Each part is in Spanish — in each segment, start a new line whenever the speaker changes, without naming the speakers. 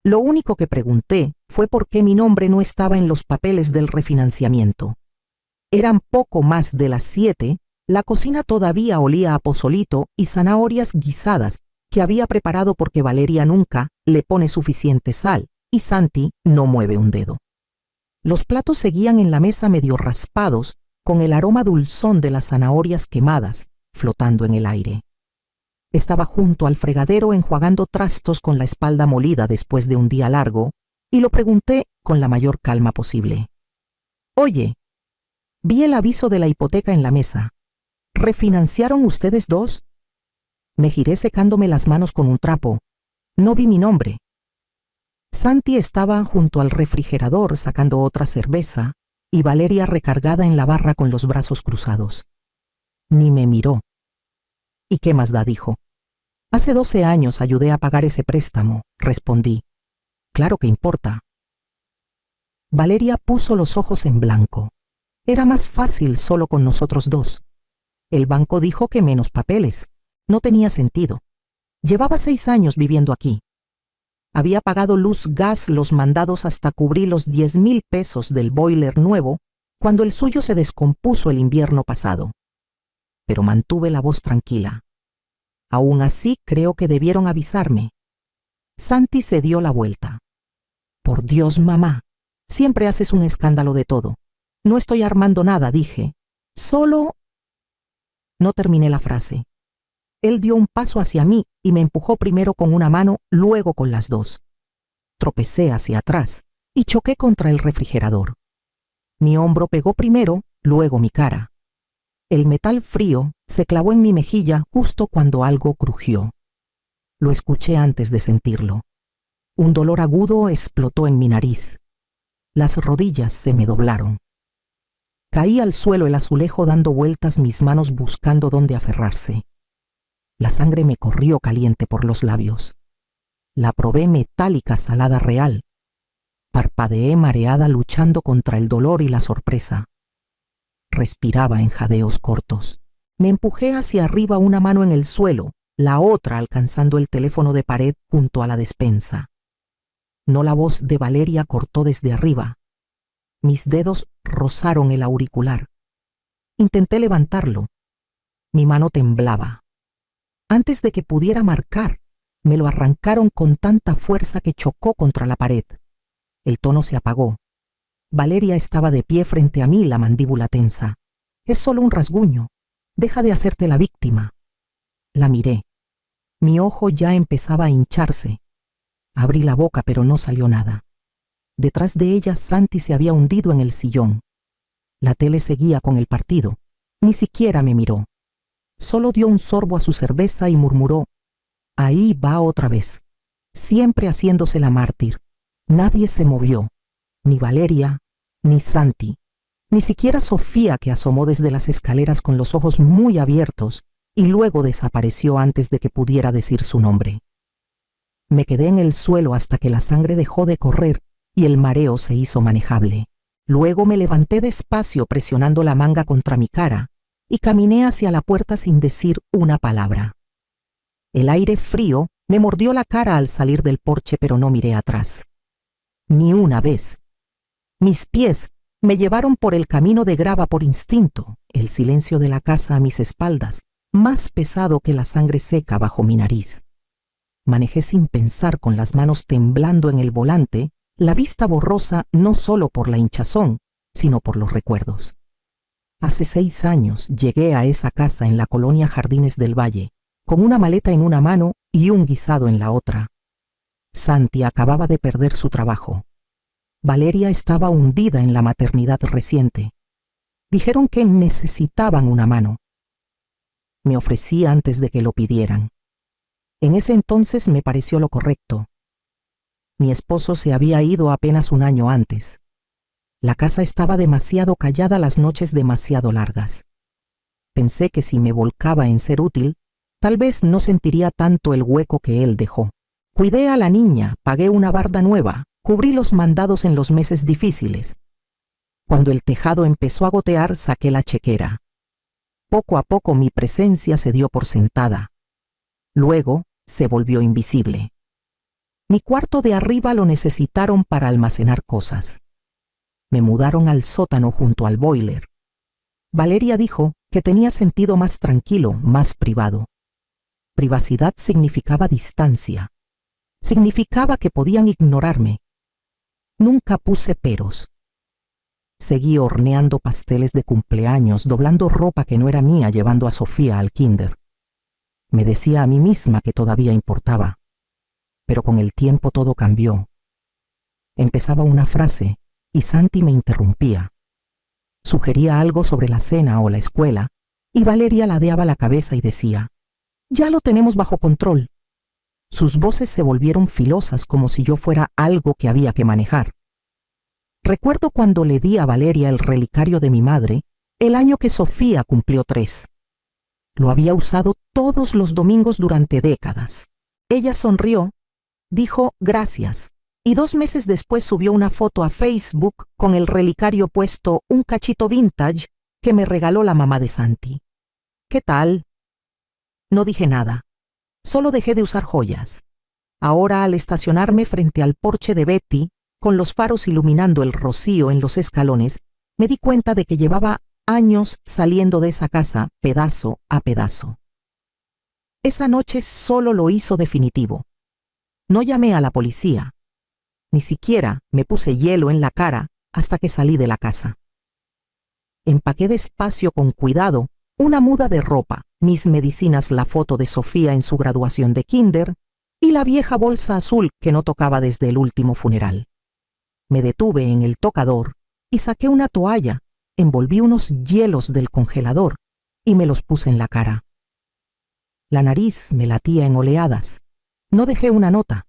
Lo único que pregunté fue por qué mi nombre no estaba en los papeles del refinanciamiento. Eran poco más de las 7, la cocina todavía olía a pozolito y zanahorias guisadas que había preparado porque Valeria nunca le pone suficiente sal y Santi no mueve un dedo. Los platos seguían en la mesa medio raspados, con el aroma dulzón de las zanahorias quemadas flotando en el aire. Estaba junto al fregadero enjuagando trastos con la espalda molida después de un día largo, y lo pregunté con la mayor calma posible. «Oye, vi el aviso de la hipoteca en la mesa. ¿Refinanciaron ustedes dos?» Me giré secándome las manos con un trapo. No vi mi nombre. Santi estaba junto al refrigerador sacando otra cerveza y Valeria recargada en la barra con los brazos cruzados. Ni me miró. «¿Y qué más da?», dijo. «Hace 12 años ayudé a pagar ese préstamo», respondí. «Claro que importa». Valeria puso los ojos en blanco. Era más fácil solo con nosotros dos. El banco dijo que menos papeles. No tenía sentido. Llevaba 6 años viviendo aquí. Había pagado luz, gas, los mandados hasta cubrir los 10,000 pesos del boiler nuevo cuando el suyo se descompuso el invierno pasado. Pero mantuve la voz tranquila. Aún así, creo que debieron avisarme. Santi se dio la vuelta. «Por Dios, mamá, siempre haces un escándalo de todo. No estoy armando nada», dije. «Solo...» No terminé la frase. Él dio un paso hacia mí y me empujó primero con una mano, luego con las dos. Tropecé hacia atrás y choqué contra el refrigerador. Mi hombro pegó primero, luego mi cara. El metal frío se clavó en mi mejilla justo cuando algo crujió. Lo escuché antes de sentirlo. Un dolor agudo explotó en mi nariz. Las rodillas se me doblaron. Caí al suelo el azulejo dando vueltas mis manos buscando dónde aferrarse. La sangre me corrió caliente por los labios. La probé metálica salada real. Parpadeé mareada luchando contra el dolor y la sorpresa. Respiraba en jadeos cortos. Me empujé hacia arriba, una mano en el suelo, la otra alcanzando el teléfono de pared junto a la despensa. No, la voz de Valeria cortó desde arriba. Mis dedos rozaron el auricular. Intenté levantarlo. Mi mano temblaba. Antes de que pudiera marcar, me lo arrancaron con tanta fuerza que chocó contra la pared. El tono se apagó. Valeria estaba de pie frente a mí, la mandíbula tensa. «Es solo un rasguño. Deja de hacerte la víctima». La miré. Mi ojo ya empezaba a hincharse. Abrí la boca, pero no salió nada. Detrás de ella, Santi se había hundido en el sillón. La tele seguía con el partido. Ni siquiera me miró. Solo dio un sorbo a su cerveza y murmuró: «Ahí va otra vez», siempre haciéndose la mártir. Nadie se movió. Ni Valeria, ni Santi, ni siquiera Sofía, que asomó desde las escaleras con los ojos muy abiertos y luego desapareció antes de que pudiera decir su nombre. Me quedé en el suelo hasta que la sangre dejó de correr y el mareo se hizo manejable. Luego me levanté despacio presionando la manga contra mi cara y caminé hacia la puerta sin decir una palabra. El aire frío me mordió la cara al salir del porche, pero no miré atrás. Ni una vez. Mis pies me llevaron por el camino de grava por instinto, el silencio de la casa a mis espaldas, más pesado que la sangre seca bajo mi nariz. Manejé sin pensar, con las manos temblando en el volante, la vista borrosa no solo por la hinchazón, sino por los recuerdos. Hace 6 años llegué a esa casa en la colonia Jardines del Valle, con una maleta en una mano y un guisado en la otra. Santi acababa de perder su trabajo. Valeria estaba hundida en la maternidad reciente. Dijeron que necesitaban una mano. Me ofrecí antes de que lo pidieran. En ese entonces me pareció lo correcto. Mi esposo se había ido apenas un año antes. La casa estaba demasiado callada, las noches demasiado largas. Pensé que si me volcaba en ser útil, tal vez no sentiría tanto el hueco que él dejó. Cuidé a la niña, pagué una barda nueva, cubrí los mandados en los meses difíciles. Cuando el tejado empezó a gotear, saqué la chequera. Poco a poco mi presencia se dio por sentada. Luego se volvió invisible. Mi cuarto de arriba lo necesitaron para almacenar cosas. Me mudaron al sótano junto al boiler. Valeria dijo que tenía sentido más tranquilo, más privado. Privacidad significaba distancia. Significaba que podían ignorarme. Nunca puse peros. Seguí horneando pasteles de cumpleaños, doblando ropa que no era mía, llevando a Sofía al kinder. Me decía a mí misma que todavía importaba. Pero con el tiempo todo cambió. Empezaba una frase y Santi me interrumpía. Sugería algo sobre la cena o la escuela y Valeria ladeaba la cabeza y decía: «Ya lo tenemos bajo control». Sus voces se volvieron filosas como si yo fuera algo que había que manejar. Recuerdo cuando le di a Valeria el relicario de mi madre, el año que Sofía cumplió 3. Lo había usado todos los domingos durante décadas. Ella sonrió, dijo gracias, y 2 meses después subió una foto a Facebook con el relicario puesto, un cachito vintage que me regaló la mamá de Santi. «¿Qué tal?». No dije nada, solo dejé de usar joyas. Ahora, al estacionarme frente al porche de Betty, con los faros iluminando el rocío en los escalones, me di cuenta de que llevaba años saliendo de esa casa pedazo a pedazo. Esa noche solo lo hizo definitivo. No llamé a la policía. Ni siquiera me puse hielo en la cara hasta que salí de la casa. Empaqué despacio con cuidado una muda de ropa, mis medicinas, la foto de Sofía en su graduación de kinder y la vieja bolsa azul que no tocaba desde el último funeral. Me detuve en el tocador y saqué una toalla, envolví unos hielos del congelador y me los puse en la cara. La nariz me latía en oleadas. No dejé una nota.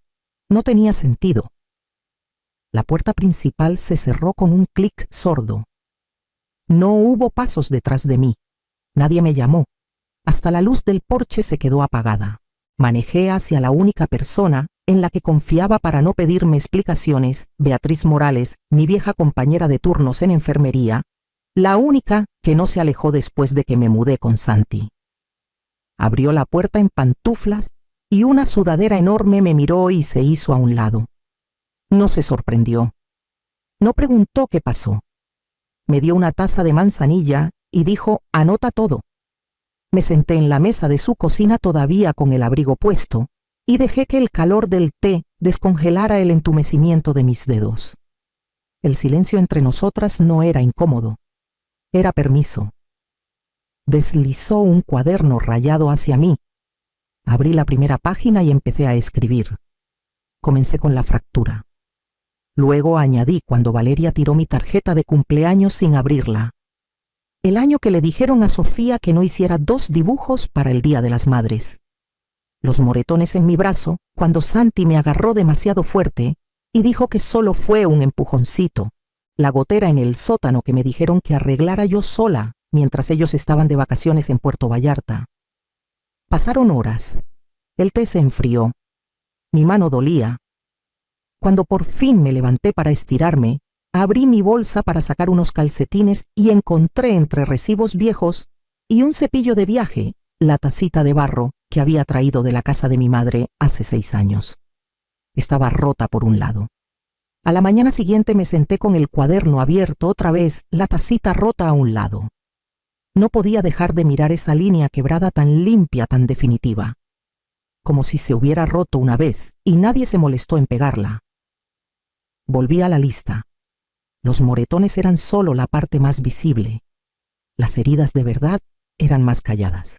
No tenía sentido. La puerta principal se cerró con un clic sordo. No hubo pasos detrás de mí. Nadie me llamó. Hasta la luz del porche se quedó apagada. Manejé hacia la única persona en la que confiaba para no pedirme explicaciones, Beatriz Morales, mi vieja compañera de turnos en enfermería, la única que no se alejó después de que me mudé con Santi. Abrió la puerta en pantuflas y una sudadera enorme me miró y se hizo a un lado. No se sorprendió. No preguntó qué pasó. Me dio una taza de manzanilla y dijo: «Anota todo». Me senté en la mesa de su cocina todavía con el abrigo puesto y dejé que el calor del té descongelara el entumecimiento de mis dedos. El silencio entre nosotras no era incómodo, era permiso. Deslizó un cuaderno rayado hacia mí. Abrí la primera página y empecé a escribir. Comencé con la fractura. Luego añadí cuando Valeria tiró mi tarjeta de cumpleaños sin abrirla. El año que le dijeron a Sofía que no hiciera 2 dibujos para el Día de las Madres. Los moretones en mi brazo cuando Santi me agarró demasiado fuerte y dijo que solo fue un empujoncito. La gotera en el sótano que me dijeron que arreglara yo sola mientras ellos estaban de vacaciones en Puerto Vallarta. Pasaron horas. El té se enfrió. Mi mano dolía. Cuando por fin me levanté para estirarme, abrí mi bolsa para sacar unos calcetines y encontré entre recibos viejos y un cepillo de viaje la tacita de barro que había traído de la casa de mi madre hace 6 años. Estaba rota por un lado. A la mañana siguiente me senté con el cuaderno abierto otra vez, la tacita rota a un lado. No podía dejar de mirar esa línea quebrada tan limpia, tan definitiva. Como si se hubiera roto una vez y nadie se molestó en pegarla. Volví a la lista. Los moretones eran solo la parte más visible. Las heridas de verdad eran más calladas.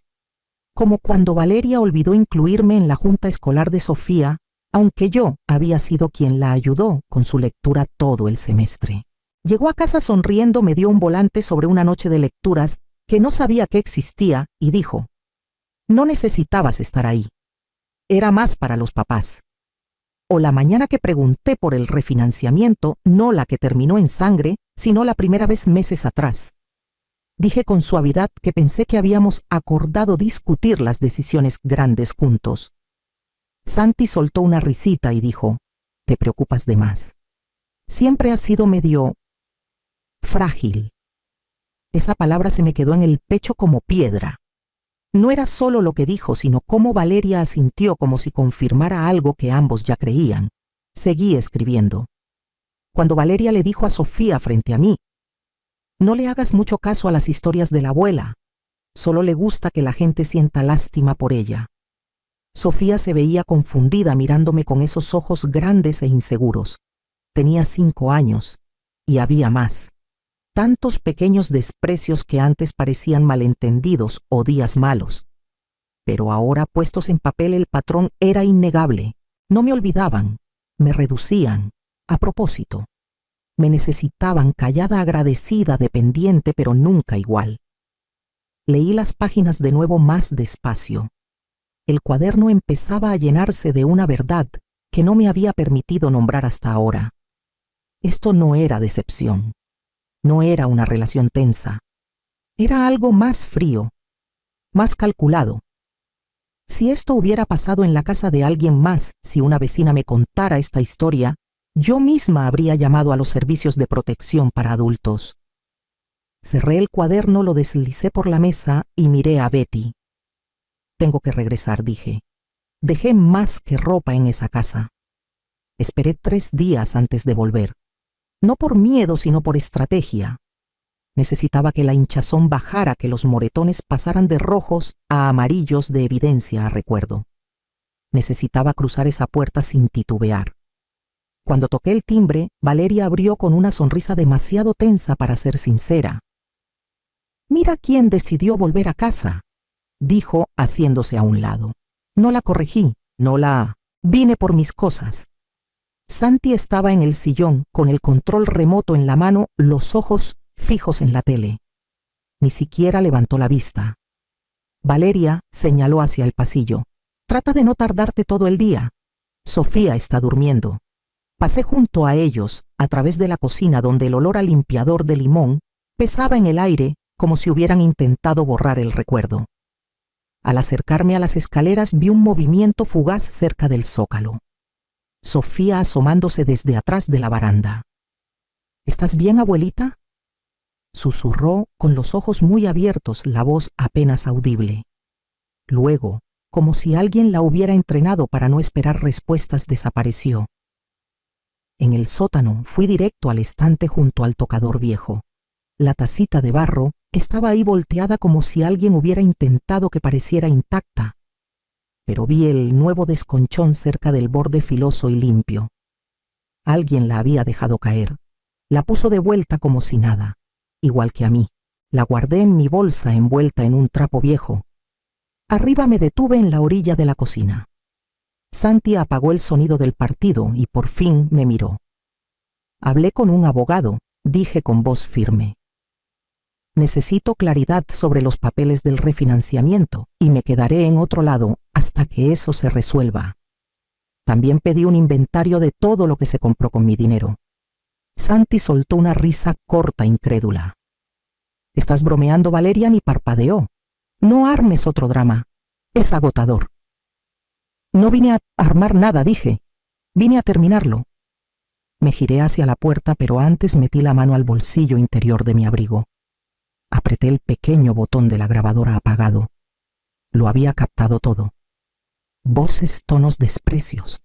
Como cuando Valeria olvidó incluirme en la junta escolar de Sofía, aunque yo había sido quien la ayudó con su lectura todo el semestre. Llegó a casa sonriendo, me dio un volante sobre una noche de lecturas que no sabía que existía y dijo: «No necesitabas estar ahí. Era más para los papás». O la mañana que pregunté por el refinanciamiento, no la que terminó en sangre, sino la primera vez meses atrás. Dije con suavidad que pensé que habíamos acordado discutir las decisiones grandes juntos. Santi soltó una risita y dijo: «Te preocupas de más. Siempre has sido medio frágil». Esa palabra se me quedó en el pecho como piedra. No era solo lo que dijo, sino cómo Valeria asintió como si confirmara algo que ambos ya creían. Seguí escribiendo. Cuando Valeria le dijo a Sofía frente a mí: «No le hagas mucho caso a las historias de la abuela. Solo le gusta que la gente sienta lástima por ella». Sofía se veía confundida mirándome con esos ojos grandes e inseguros. Tenía 5 años, y había más. Tantos pequeños desprecios que antes parecían malentendidos o días malos. Pero ahora, puestos en papel, el patrón era innegable. No me olvidaban, me reducían, a propósito. Me necesitaban callada, agradecida, dependiente, pero nunca igual. Leí las páginas de nuevo más despacio. El cuaderno empezaba a llenarse de una verdad que no me había permitido nombrar hasta ahora. Esto no era decepción. No era una relación tensa. Era algo más frío, más calculado. Si esto hubiera pasado en la casa de alguien más, si una vecina me contara esta historia, yo misma habría llamado a los servicios de protección para adultos. Cerré el cuaderno, lo deslicé por la mesa y miré a Betty. «Tengo que regresar», dije. Dejé más que ropa en esa casa. Esperé 3 días antes de volver. No por miedo, sino por estrategia. Necesitaba que la hinchazón bajara, que los moretones pasaran de rojos a amarillos de evidencia a recuerdo. Necesitaba cruzar esa puerta sin titubear. Cuando toqué el timbre, Valeria abrió con una sonrisa demasiado tensa para ser sincera. «Mira quién decidió volver a casa», dijo haciéndose a un lado. No la corregí, vine por mis cosas. Santi estaba en el sillón, con el control remoto en la mano, los ojos fijos en la tele. Ni siquiera levantó la vista. Valeria señaló hacia el pasillo. «Trata de no tardarte todo el día. Sofía está durmiendo». Pasé junto a ellos, a través de la cocina, donde el olor a limpiador de limón pesaba en el aire como si hubieran intentado borrar el recuerdo. Al acercarme a las escaleras vi un movimiento fugaz cerca del zócalo. Sofía asomándose desde atrás de la baranda. «¿Estás bien, abuelita?», susurró con los ojos muy abiertos, la voz apenas audible. Luego, como si alguien la hubiera entrenado para no esperar respuestas, desapareció. En el sótano fui directo al estante junto al tocador viejo. La tacita de barro estaba ahí volteada como si alguien hubiera intentado que pareciera intacta. Pero vi el nuevo desconchón cerca del borde filoso y limpio. Alguien la había dejado caer. La puso de vuelta como si nada, igual que a mí. La guardé en mi bolsa envuelta en un trapo viejo. Arriba me detuve en la orilla de la cocina. Santi apagó el sonido del partido y por fin me miró. «Hablé con un abogado», dije con voz firme. «Necesito claridad sobre los papeles del refinanciamiento y me quedaré en otro lado hasta que eso se resuelva. También pedí un inventario de todo lo que se compró con mi dinero». Santi soltó una risa corta, incrédula. «¿Estás bromeando, Valeria?», ni parpadeó. «No armes otro drama. Es agotador». «No vine a armar nada», dije. «Vine a terminarlo». Me giré hacia la puerta, pero antes metí la mano al bolsillo interior de mi abrigo. Apreté el pequeño botón de la grabadora apagado. Lo había captado todo. Voces, tonos, desprecios.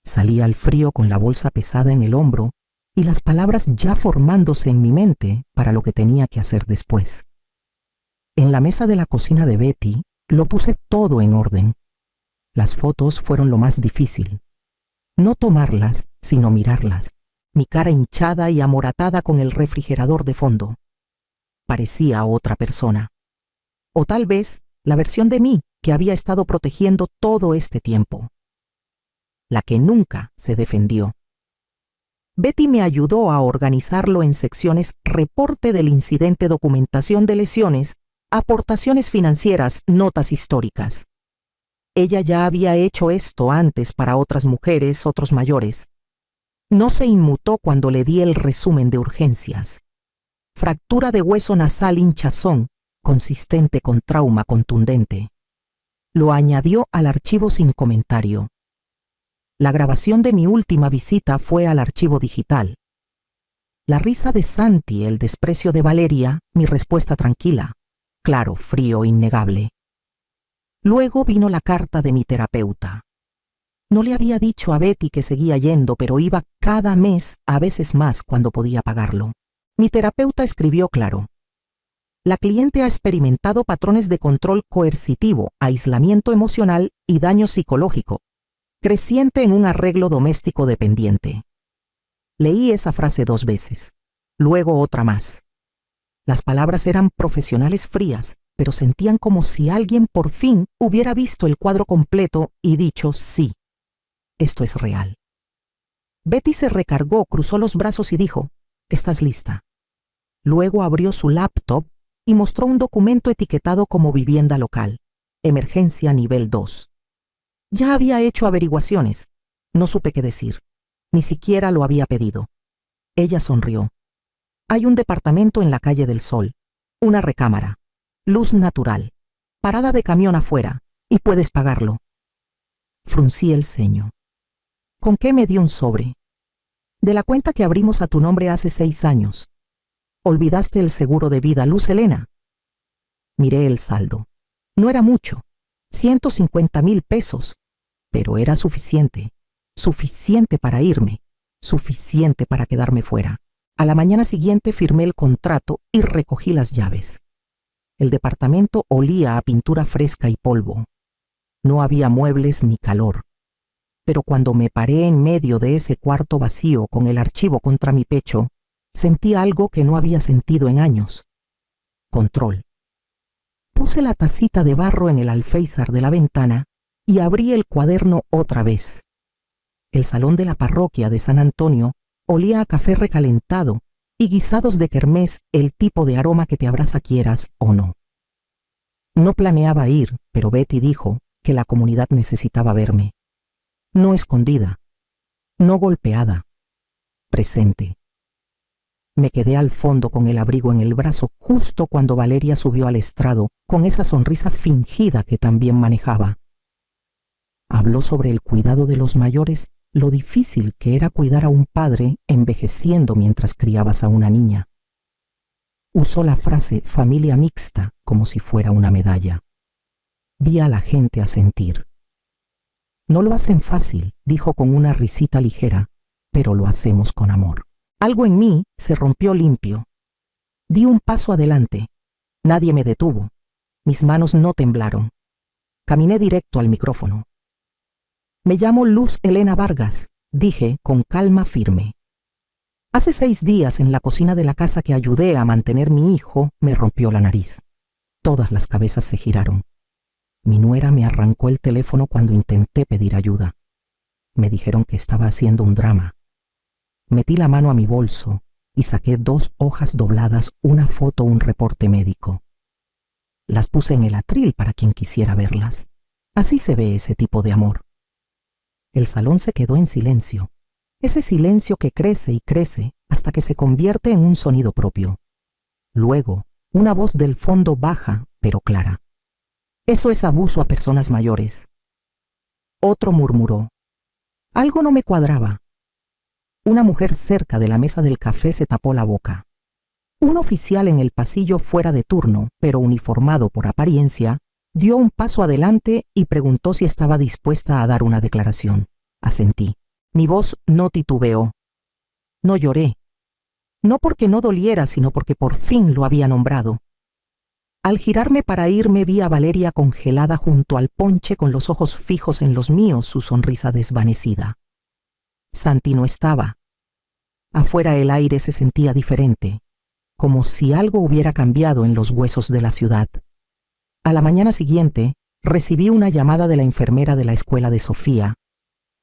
Salí al frío con la bolsa pesada en el hombro y las palabras ya formándose en mi mente para lo que tenía que hacer después. En la mesa de la cocina de Betty lo puse todo en orden. Las fotos fueron lo más difícil. No tomarlas, sino mirarlas. Mi cara hinchada y amoratada con el refrigerador de fondo. Parecía otra persona. O tal vez la versión de mí que había estado protegiendo todo este tiempo. La que nunca se defendió. Betty me ayudó a organizarlo en secciones: reporte del incidente, documentación de lesiones, aportaciones financieras, notas históricas. Ella ya había hecho esto antes para otras mujeres, otros mayores. No se inmutó cuando le di el resumen de urgencias. Fractura de hueso nasal, hinchazón, consistente con trauma contundente. Lo añadió al archivo sin comentario. La grabación de mi última visita fue al archivo digital. La risa de Santi, el desprecio de Valeria, mi respuesta tranquila. Claro, frío, innegable. Luego vino la carta de mi terapeuta. No le había dicho a Betty que seguía yendo, pero iba cada mes, a veces más cuando podía pagarlo. Mi terapeuta escribió claro: la cliente ha experimentado patrones de control coercitivo, aislamiento emocional y daño psicológico, creciente en un arreglo doméstico dependiente. Leí esa frase 2 veces, luego otra más. Las palabras eran profesionales frías, pero sentían como si alguien por fin hubiera visto el cuadro completo y dicho: sí, esto es real. Betty se recargó, cruzó los brazos y dijo: ¿estás lista? Luego abrió su laptop y mostró un documento etiquetado como vivienda local, emergencia nivel 2. Ya había hecho averiguaciones. No supe qué decir. Ni siquiera lo había pedido. Ella sonrió. Hay un departamento en la calle del Sol, una recámara, luz natural, parada de camión afuera, y puedes pagarlo. Fruncí el ceño. ¿Con qué me dio un sobre? De la cuenta que abrimos a tu nombre hace 6 años. ¿Olvidaste el seguro de vida, Luz Helena? Miré el saldo. No era mucho, 150,000 pesos, pero era suficiente para irme, suficiente para quedarme fuera. A la mañana siguiente firmé el contrato y recogí las llaves. El departamento olía a pintura fresca y polvo. No había muebles ni calor. Pero cuando me paré en medio de ese cuarto vacío con el archivo contra mi pecho, sentí algo que no había sentido en años. Control. Puse la tacita de barro en el alféizar de la ventana y abrí el cuaderno otra vez. El salón de la parroquia de San Antonio olía a café recalentado y guisados de kermés, el tipo de aroma que te abraza quieras o no. No planeaba ir, pero Betty dijo que la comunidad necesitaba verme. No escondida, no golpeada, presente. Me quedé al fondo con el abrigo en el brazo justo cuando Valeria subió al estrado con esa sonrisa fingida que también manejaba. Habló sobre el cuidado de los mayores, lo difícil que era cuidar a un padre envejeciendo mientras criabas a una niña. Usó la frase familia mixta como si fuera una medalla. Vi a la gente asentir. No lo hacen fácil, dijo con una risita ligera, pero lo hacemos con amor. Algo en mí se rompió limpio. Di un paso adelante. Nadie me detuvo. Mis manos no temblaron. Caminé directo al micrófono. Me llamo Luz Helena Vargas, dije con calma firme. Hace 6 días en la cocina de la casa que ayudé a mantener mi hijo me rompió la nariz. Todas las cabezas se giraron. Mi nuera me arrancó el teléfono cuando intenté pedir ayuda. Me dijeron que estaba haciendo un drama. Metí la mano a mi bolso y saqué 2 hojas dobladas, una foto, un reporte médico. Las puse en el atril para quien quisiera verlas. Así se ve ese tipo de amor. El salón se quedó en silencio. Ese silencio que crece y crece hasta que se convierte en un sonido propio. Luego, una voz del fondo baja, pero clara. Eso es abuso a personas mayores. Otro murmuró. Algo no me cuadraba. Una mujer cerca de la mesa del café se tapó la boca. Un oficial en el pasillo fuera de turno, pero uniformado por apariencia, dio un paso adelante y preguntó si estaba dispuesta a dar una declaración. Asentí. Mi voz no titubeó. No lloré. No porque no doliera, sino porque por fin lo había nombrado. Al girarme para irme vi a Valeria congelada junto al ponche con los ojos fijos en los míos, su sonrisa desvanecida. Santi no estaba. Afuera el aire se sentía diferente, como si algo hubiera cambiado en los huesos de la ciudad. A la mañana siguiente, recibí una llamada de la enfermera de la escuela de Sofía.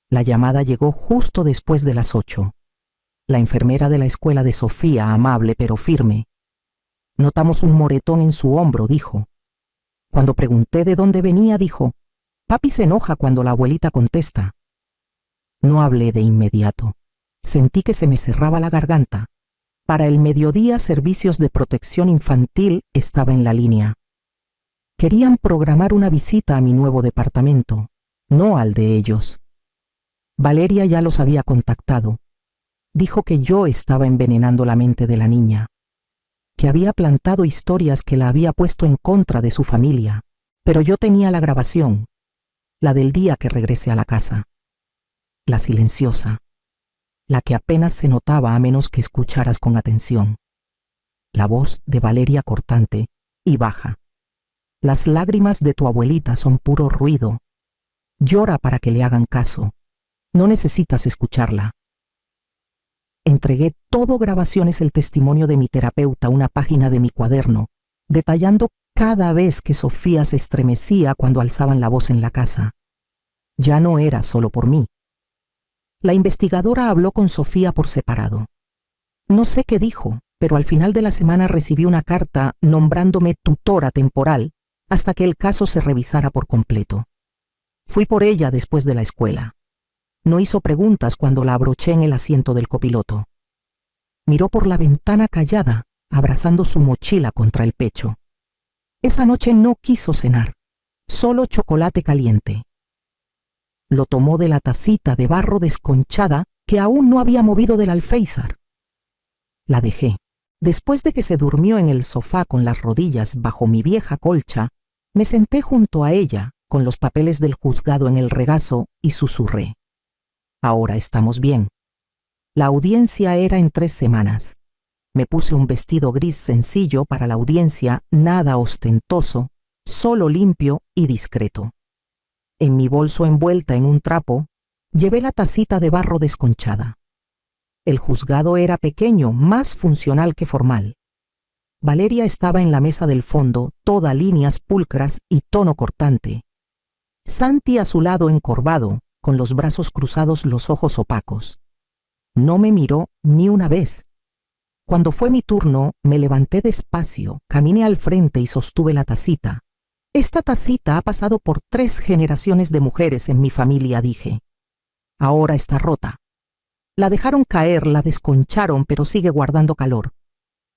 La llamada llegó justo después de las 8. La enfermera de la escuela de Sofía, amable pero firme. Notamos un moretón en su hombro, dijo. Cuando pregunté de dónde venía, dijo, papi se enoja cuando la abuelita contesta. No hablé de inmediato. Sentí que se me cerraba la garganta. Para el mediodía, Servicios de Protección Infantil estaba en la línea. Querían programar una visita a mi nuevo departamento, no al de ellos. Valeria ya los había contactado. Dijo que yo estaba envenenando la mente de la niña, que había plantado historias que la había puesto en contra de su familia, pero yo tenía la grabación, la del día que regresé a la casa. la silenciosa, la que apenas se notaba a menos que escucharas con atención. La voz de Valeria cortante y baja. Las lágrimas de tu abuelita son puro ruido. Llora para que le hagan caso. No necesitas escucharla. Entregué todo grabaciones el testimonio de mi terapeuta, una página de mi cuaderno, detallando cada vez que Sofía se estremecía cuando alzaban la voz en la casa. Ya no era solo por mí. La investigadora habló con Sofía por separado. No sé qué dijo, pero al final de la semana recibí una carta nombrándome tutora temporal hasta que el caso se revisara por completo. Fui por ella después de la escuela. No hizo preguntas cuando la abroché en el asiento del copiloto. Miró por la ventana callada, abrazando su mochila contra el pecho. Esa noche no quiso cenar, solo chocolate caliente. Lo tomó de la tacita de barro desconchada que aún no había movido del alféizar. La dejé. Después de que se durmió en el sofá con las rodillas bajo mi vieja colcha, me senté junto a ella con los papeles del juzgado en el regazo y susurré. Ahora estamos bien. La audiencia era en 3 semanas. Me puse un vestido gris sencillo para la audiencia, nada ostentoso, solo limpio y discreto. En mi bolso envuelta en un trapo, llevé la tacita de barro desconchada. El juzgado era pequeño, más funcional que formal. Valeria estaba en la mesa del fondo, toda líneas pulcras y tono cortante. Santi a su lado encorvado, con los brazos cruzados, los ojos opacos. No me miró ni una vez. Cuando fue mi turno, me levanté despacio, caminé al frente y sostuve la tacita. Esta tacita ha pasado por 3 generaciones de mujeres en mi familia, dije. Ahora está rota. La dejaron caer, la desconcharon, pero sigue guardando calor.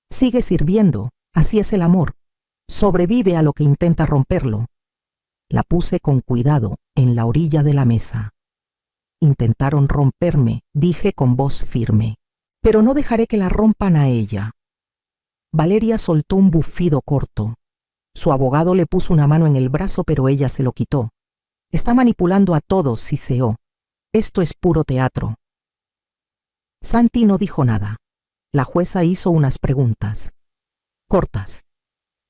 Sigue sirviendo, así es el amor. Sobrevive a lo que intenta romperlo. La puse con cuidado en la orilla de la mesa. Intentaron romperme, dije con voz firme, pero no dejaré que la rompan a ella. Valeria soltó un bufido corto. Su abogado le puso una mano en el brazo, pero ella se lo quitó. Está manipulando a todos, siseó. Esto es puro teatro. Santi no dijo nada. La jueza hizo unas preguntas. Cortas.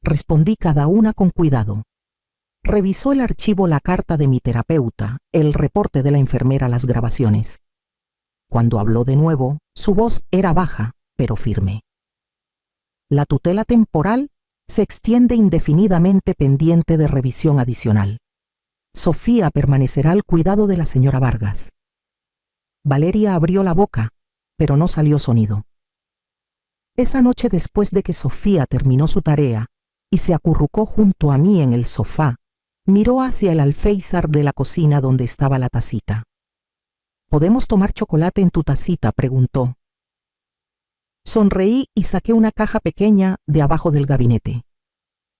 Respondí cada una con cuidado. Revisó el archivo, la carta de mi terapeuta, el reporte de la enfermera, las grabaciones. Cuando habló de nuevo, su voz era baja, pero firme. La tutela temporal se extiende indefinidamente pendiente de revisión adicional. Sofía permanecerá al cuidado de la señora Vargas. Valeria abrió la boca, pero no salió sonido. Esa noche, después de que Sofía terminó su tarea y se acurrucó junto a mí en el sofá, miró hacia el alféizar de la cocina donde estaba la tacita. ¿Podemos tomar chocolate en tu tacita?, preguntó. Sonreí y saqué una caja pequeña de abajo del gabinete.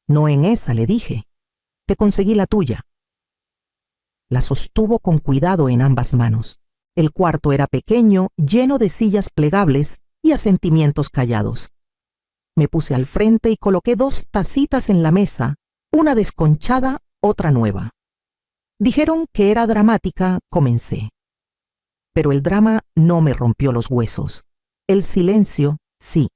No en esa, le dije. Te conseguí la tuya. La sostuvo con cuidado en ambas manos. El cuarto era pequeño, lleno de sillas plegables y asentimientos callados. Me puse al frente y coloqué 2 tacitas en la mesa, una desconchada, otra nueva. Dijeron que era dramática, comencé. Pero el drama no me rompió los huesos. El silencio, sí.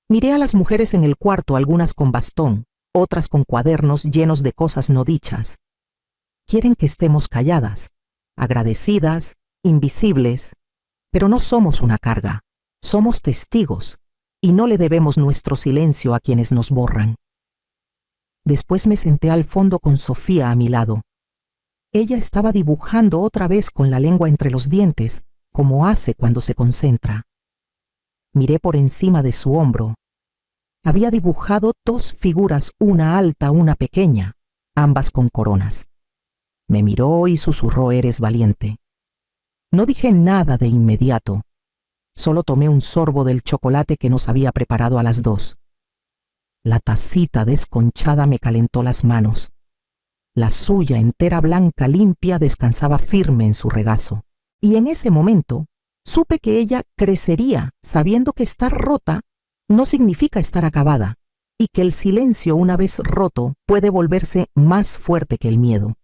Miré a las mujeres en el cuarto, algunas con bastón, otras con cuadernos llenos de cosas no dichas. Quieren que estemos calladas, agradecidas, invisibles, pero no somos una carga, somos testigos, y no le debemos nuestro silencio a quienes nos borran. Después me senté al fondo con Sofía a mi lado. Ella estaba dibujando otra vez con la lengua entre los dientes, como hace cuando se concentra. Miré por encima de su hombro. Había dibujado 2 figuras, una alta, una pequeña, ambas con coronas. Me miró y susurró: eres valiente. No dije nada de inmediato. Solo tomé un sorbo del chocolate que nos había preparado a las 2. La tacita desconchada me calentó las manos. La suya, entera blanca, limpia, descansaba firme en su regazo. Y en ese momento supe que ella crecería, sabiendo que estar rota no significa estar acabada, y que el silencio, una vez roto, puede volverse más fuerte que el miedo.